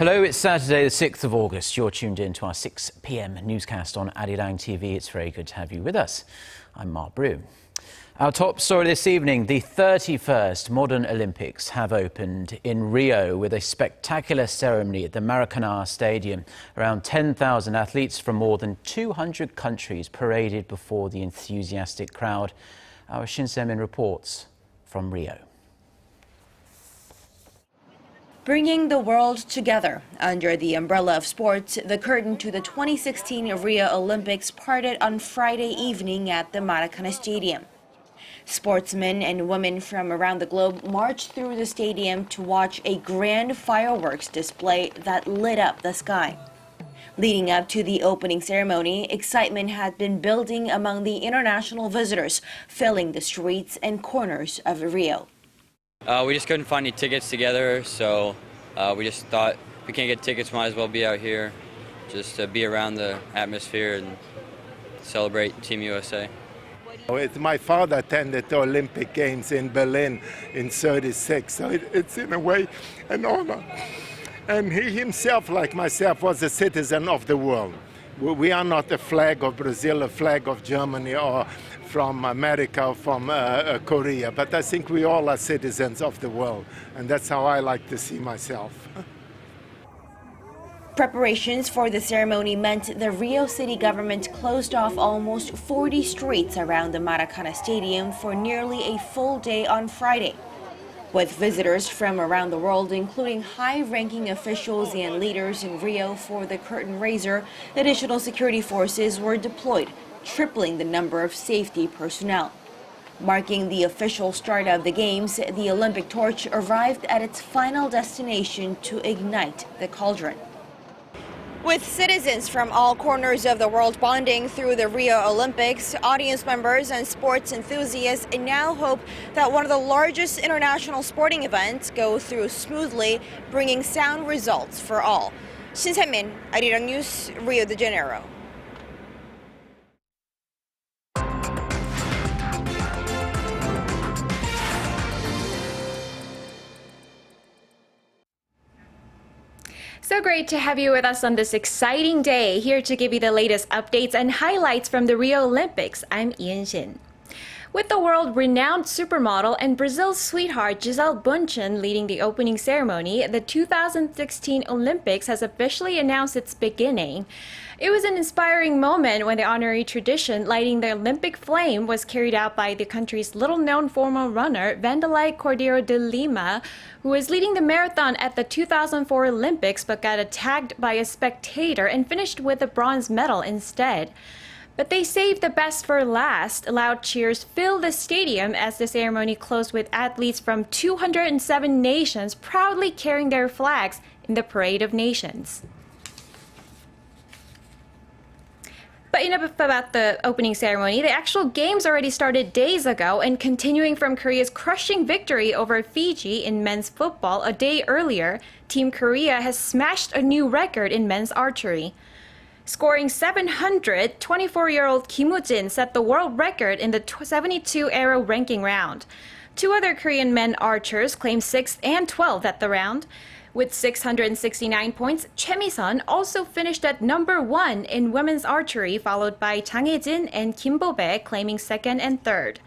Hello, it's Saturday the 6th of August. You're tuned in to our 6 p.m. newscast on Arirang TV. It's very good to have you with us. I'm Mark Brew. Our top story this evening, the 31st Modern Olympics have opened in Rio with a spectacular ceremony at the Maracana Stadium. Around 10,000 athletes from more than 200 countries paraded before the enthusiastic crowd. Our Shin Se-min reports from Rio. Bringing the world together under the umbrella of sports, the curtain to the 2016 Rio Olympics parted on Friday evening at the Maracana Stadium. Sportsmen and women from around the globe marched through the stadium to watch a grand fireworks display that lit up the sky. Leading up to the opening ceremony, excitement had been building among the international visitors, filling the streets and corners of Rio. We just couldn't find any tickets together, so we just thought if we can't get tickets, might as well be out here, just to be around the atmosphere and celebrate Team USA. My father attended the Olympic Games in Berlin in '36, so it's in a way an honor. And he himself, like myself, was a citizen of the world. We are not a flag of Brazil, a flag of Germany, or from America, or from Korea, but I think we all are citizens of the world, and that's how I like to see myself. Preparations for the ceremony meant the Rio city government closed off almost 40 streets around the Maracana Stadium for nearly a full day on Friday. With visitors from around the world, including high-ranking officials and leaders in Rio for the curtain raiser, additional security forces were deployed, tripling the number of safety personnel. Marking the official start of the Games, the Olympic torch arrived at its final destination to ignite the cauldron. With citizens from all corners of the world bonding through the Rio Olympics, audience members and sports enthusiasts now hope that one of the largest international sporting events go through smoothly, bringing sound results for all. Shin Se-min, Arirang News, Rio de Janeiro. So great to have you with us on this exciting day. Here to give you the latest updates and highlights from the Rio Olympics, I'm Ian Shin. With the world-renowned supermodel and Brazil's sweetheart Gisele Bündchen leading the opening ceremony, the 2016 Olympics has officially announced its beginning. It was an inspiring moment when the honorary tradition lighting the Olympic flame was carried out by the country's little-known former runner, Vanderlei Cordeiro de Lima, who was leading the marathon at the 2004 Olympics but got attacked by a spectator and finished with a bronze medal instead. But they saved the best for last. Loud cheers filled the stadium as the ceremony closed with athletes from 207 nations proudly carrying their flags in the Parade of Nations. But enough about the opening ceremony. The actual games already started days ago, and continuing from Korea's crushing victory over Fiji in men's football a day earlier, Team Korea has smashed a new record in men's archery. Scoring 700, 24-year-old Kim Woo-jin set the world record in the 72-arrow ranking round. Two other Korean men archers claimed 6th and 12th at the round. With 669 points, Choi Mi-sun also finished at number 1 in women's archery, followed by Jang Hae-jin and Kim Bo-bae claiming 2nd and 3rd.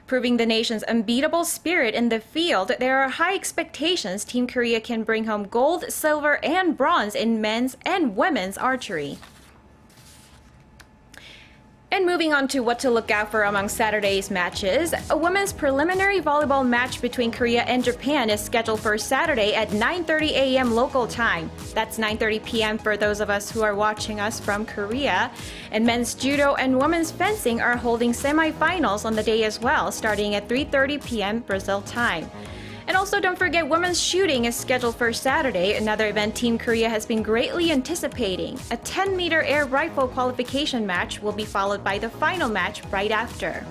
Proving the nation's unbeatable spirit in the field, there are high expectations Team Korea can bring home gold, silver, and bronze in men's and women's archery. And moving on to what to look out for among Saturday's matches, a women's preliminary volleyball match between Korea and Japan is scheduled for Saturday at 9:30 a.m. local time. That's 9:30 p.m. for those of us who are watching us from Korea. And men's judo and women's fencing are holding semifinals on the day as well, starting at 3:30 p.m. Brazil time. And also don't forget women's shooting is scheduled for Saturday, another event Team Korea has been greatly anticipating. A 10-meter air rifle qualification match will be followed by the final match right after.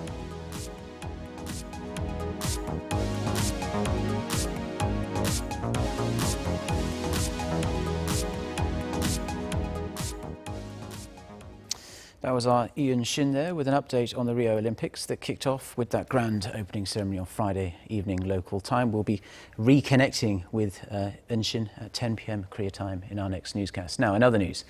That was our Ian Shin there with an update on the Rio Olympics that kicked off with that grand opening ceremony on Friday evening local time. We'll be reconnecting with Ian Shin at 10 p.m. Korea time in our next newscast. Now, in other news,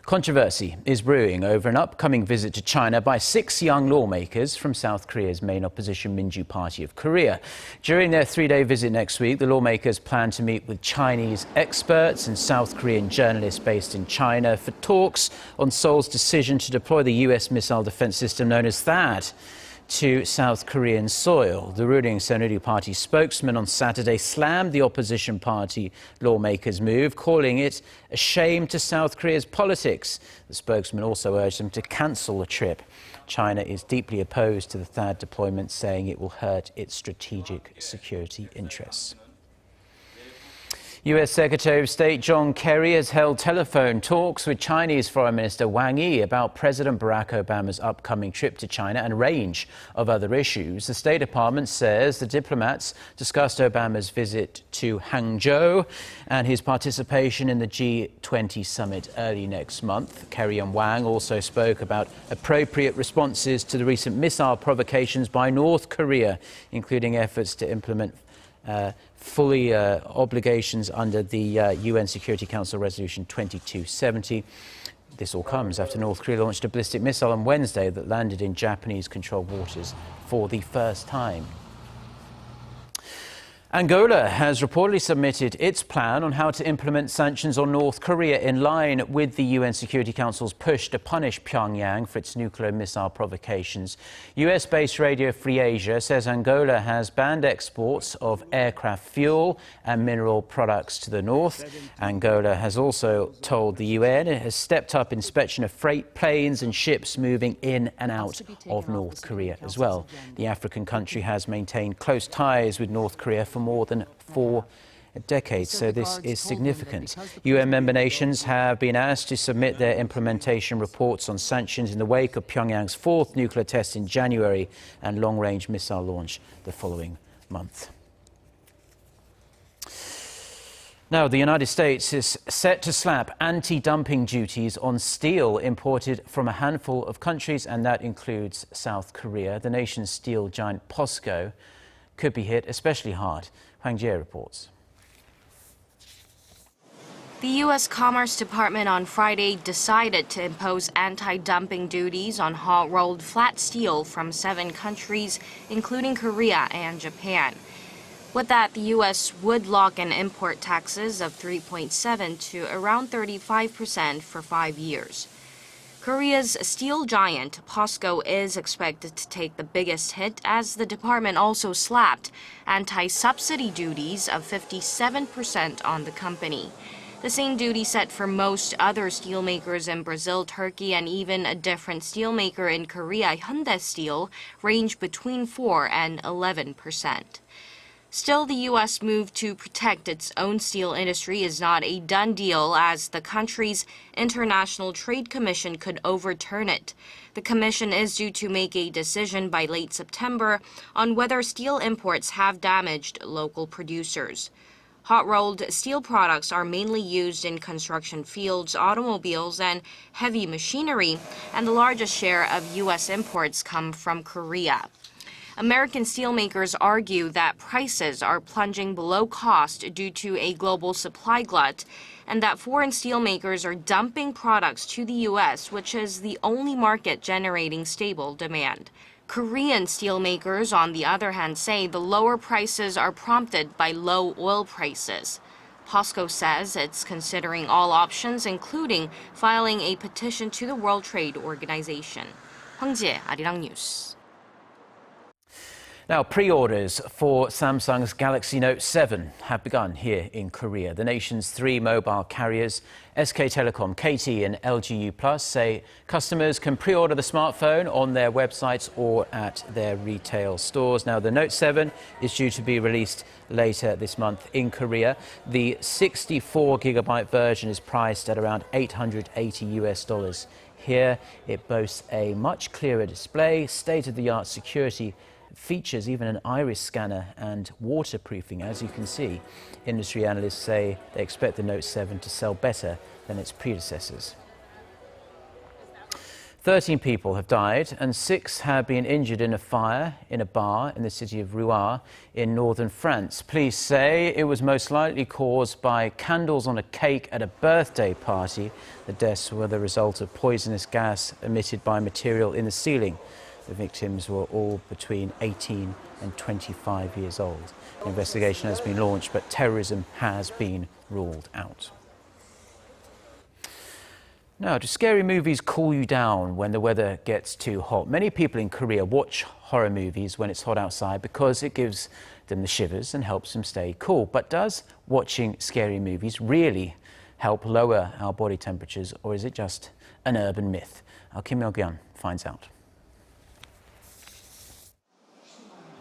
controversy is brewing over an upcoming visit to China by 6 young lawmakers from South Korea's main opposition Minju Party of Korea. During their 3-day visit next week, the lawmakers plan to meet with Chinese experts and South Korean journalists based in China for talks on Seoul's decision to deploy the US missile defense system known as THAAD to South Korean soil. The ruling Saenuri Party spokesman on Saturday slammed the opposition party lawmakers' move, calling it a shame to South Korea's politics. The spokesman also urged them to cancel the trip. China is deeply opposed to the THAAD deployment, saying it will hurt its strategic security interests. US Secretary of State John Kerry has held telephone talks with Chinese Foreign Minister Wang Yi about President Barack Obama's upcoming trip to China and a range of other issues. The State Department says the diplomats discussed Obama's visit to Hangzhou and his participation in the G20 summit early next month. Kerry and Wang also spoke about appropriate responses to the recent missile provocations by North Korea, including efforts to implement fully obligations under the UN Security Council Resolution 2270. This all comes after North Korea launched a ballistic missile on Wednesday that landed in Japanese-controlled waters for the first time. Angola has reportedly submitted its plan on how to implement sanctions on North Korea in line with the UN Security Council's push to punish Pyongyang for its nuclear missile provocations. US-based Radio Free Asia says Angola has banned exports of aircraft fuel and mineral products to the north. Angola has also told the UN it has stepped up inspection of freight planes and ships moving in and out of North Korea as well. The African country has maintained close ties with North Korea for more than 4 decades, so this is significant. UN member nations have been asked to submit their implementation reports on sanctions in the wake of Pyongyang's 4th nuclear test in January and long-range missile launch the following month. Now, the United States is set to slap anti-dumping duties on steel imported from a handful of countries, and that includes South Korea. The nation's steel giant POSCO could be hit especially hard. Hwang Jie reports. The U.S. Commerce Department on Friday decided to impose anti-dumping duties on hot-rolled flat steel from 7 countries, including Korea and Japan. With that, the U.S. would lock in import taxes of 3.7% to around 35% for 5 years. Korea's steel giant POSCO is expected to take the biggest hit, as the department also slapped anti-subsidy duties of 57% on the company. The same duty set for most other steelmakers in Brazil, Turkey, and even a different steelmaker in Korea, Hyundai Steel, range between 4% and 11%. Still, the U.S. move to protect its own steel industry is not a done deal, as the country's International Trade Commission could overturn it. The commission is due to make a decision by late September on whether steel imports have damaged local producers. Hot-rolled steel products are mainly used in construction fields, automobiles, and heavy machinery, and the largest share of U.S. imports come from Korea. American steelmakers argue that prices are plunging below cost due to a global supply glut, and that foreign steelmakers are dumping products to the U.S., which is the only market generating stable demand. Korean steelmakers, on the other hand, say the lower prices are prompted by low oil prices. POSCO says it's considering all options, including filing a petition to the World Trade Organization. Hwang Jie, Arirang News. Now, pre-orders for Samsung's Galaxy Note 7 have begun here in Korea. The nation's 3 mobile carriers, SK Telecom, KT and LG U+, say customers can pre-order the smartphone on their websites or at their retail stores. Now, the Note 7 is due to be released later this month in Korea. The 64GB version is priced at around $880 US. Here, it boasts a much clearer display, state-of-the-art security features, even an iris scanner and waterproofing. As you can see, industry analysts say they expect the Note 7 to sell better than its predecessors. 13 people have died and 6 have been injured in a fire in a bar in the city of Rouen in northern France. Police say it was most likely caused by candles on a cake at a birthday party. The deaths were the result of poisonous gas emitted by material in the ceiling. The victims were all between 18 and 25 years old. An investigation has been launched, but terrorism has been ruled out. Now, do scary movies cool you down when the weather gets too hot? Many people in Korea watch horror movies when it's hot outside because it gives them the shivers and helps them stay cool. But does watching scary movies really help lower our body temperatures, or is it just an urban myth? Our Kim Myo-gyun finds out.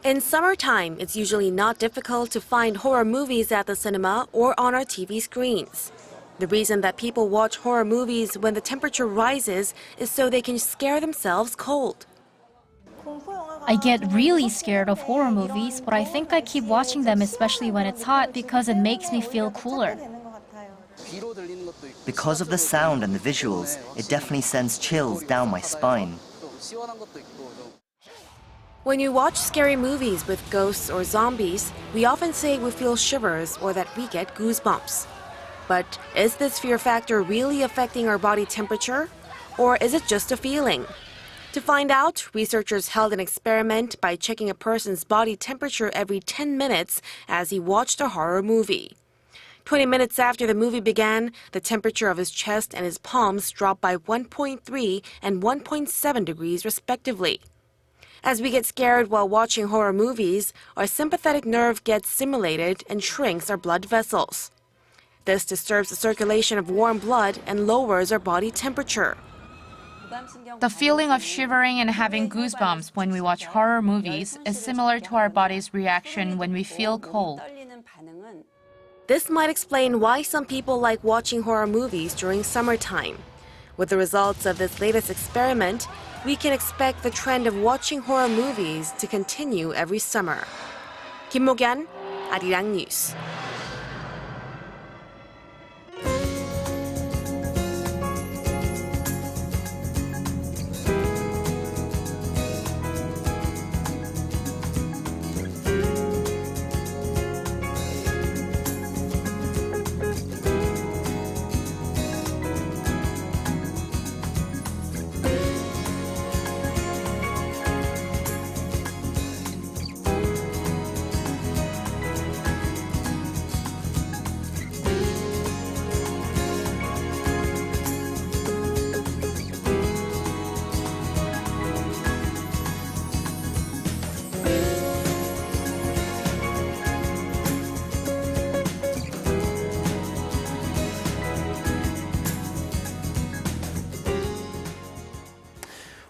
In summertime, it's usually not difficult to find horror movies at the cinema or on our TV screens. The reason that people watch horror movies when the temperature rises is so they can scare themselves cold. I get really scared of horror movies, but I think I keep watching them especially when it's hot because it makes me feel cooler. Because of the sound and the visuals, it definitely sends chills down my spine. When you watch scary movies with ghosts or zombies, we often say we feel shivers or that we get goosebumps. But is this fear factor really affecting our body temperature? Or is it just a feeling? To find out, researchers held an experiment by checking a person's body temperature every 10 minutes as he watched a horror movie. 20 minutes after the movie began, the temperature of his chest and his palms dropped by 1.3 and 1.7 degrees respectively. As we get scared while watching horror movies, our sympathetic nerve gets stimulated and shrinks our blood vessels. This disturbs the circulation of warm blood and lowers our body temperature. The feeling of shivering and having goosebumps when we watch horror movies is similar to our body's reaction when we feel cold. This might explain why some people like watching horror movies during summertime. With the results of this latest experiment, we can expect the trend of watching horror movies to continue every summer. Kim Myo-gyun, Arirang News.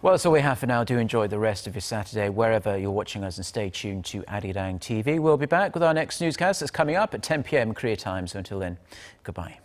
Well, that's all we have for now. Do enjoy the rest of your Saturday wherever you're watching us, and stay tuned to Arirang TV. We'll be back with our next newscast that's coming up at 10 p.m. Korea time. So until then, goodbye.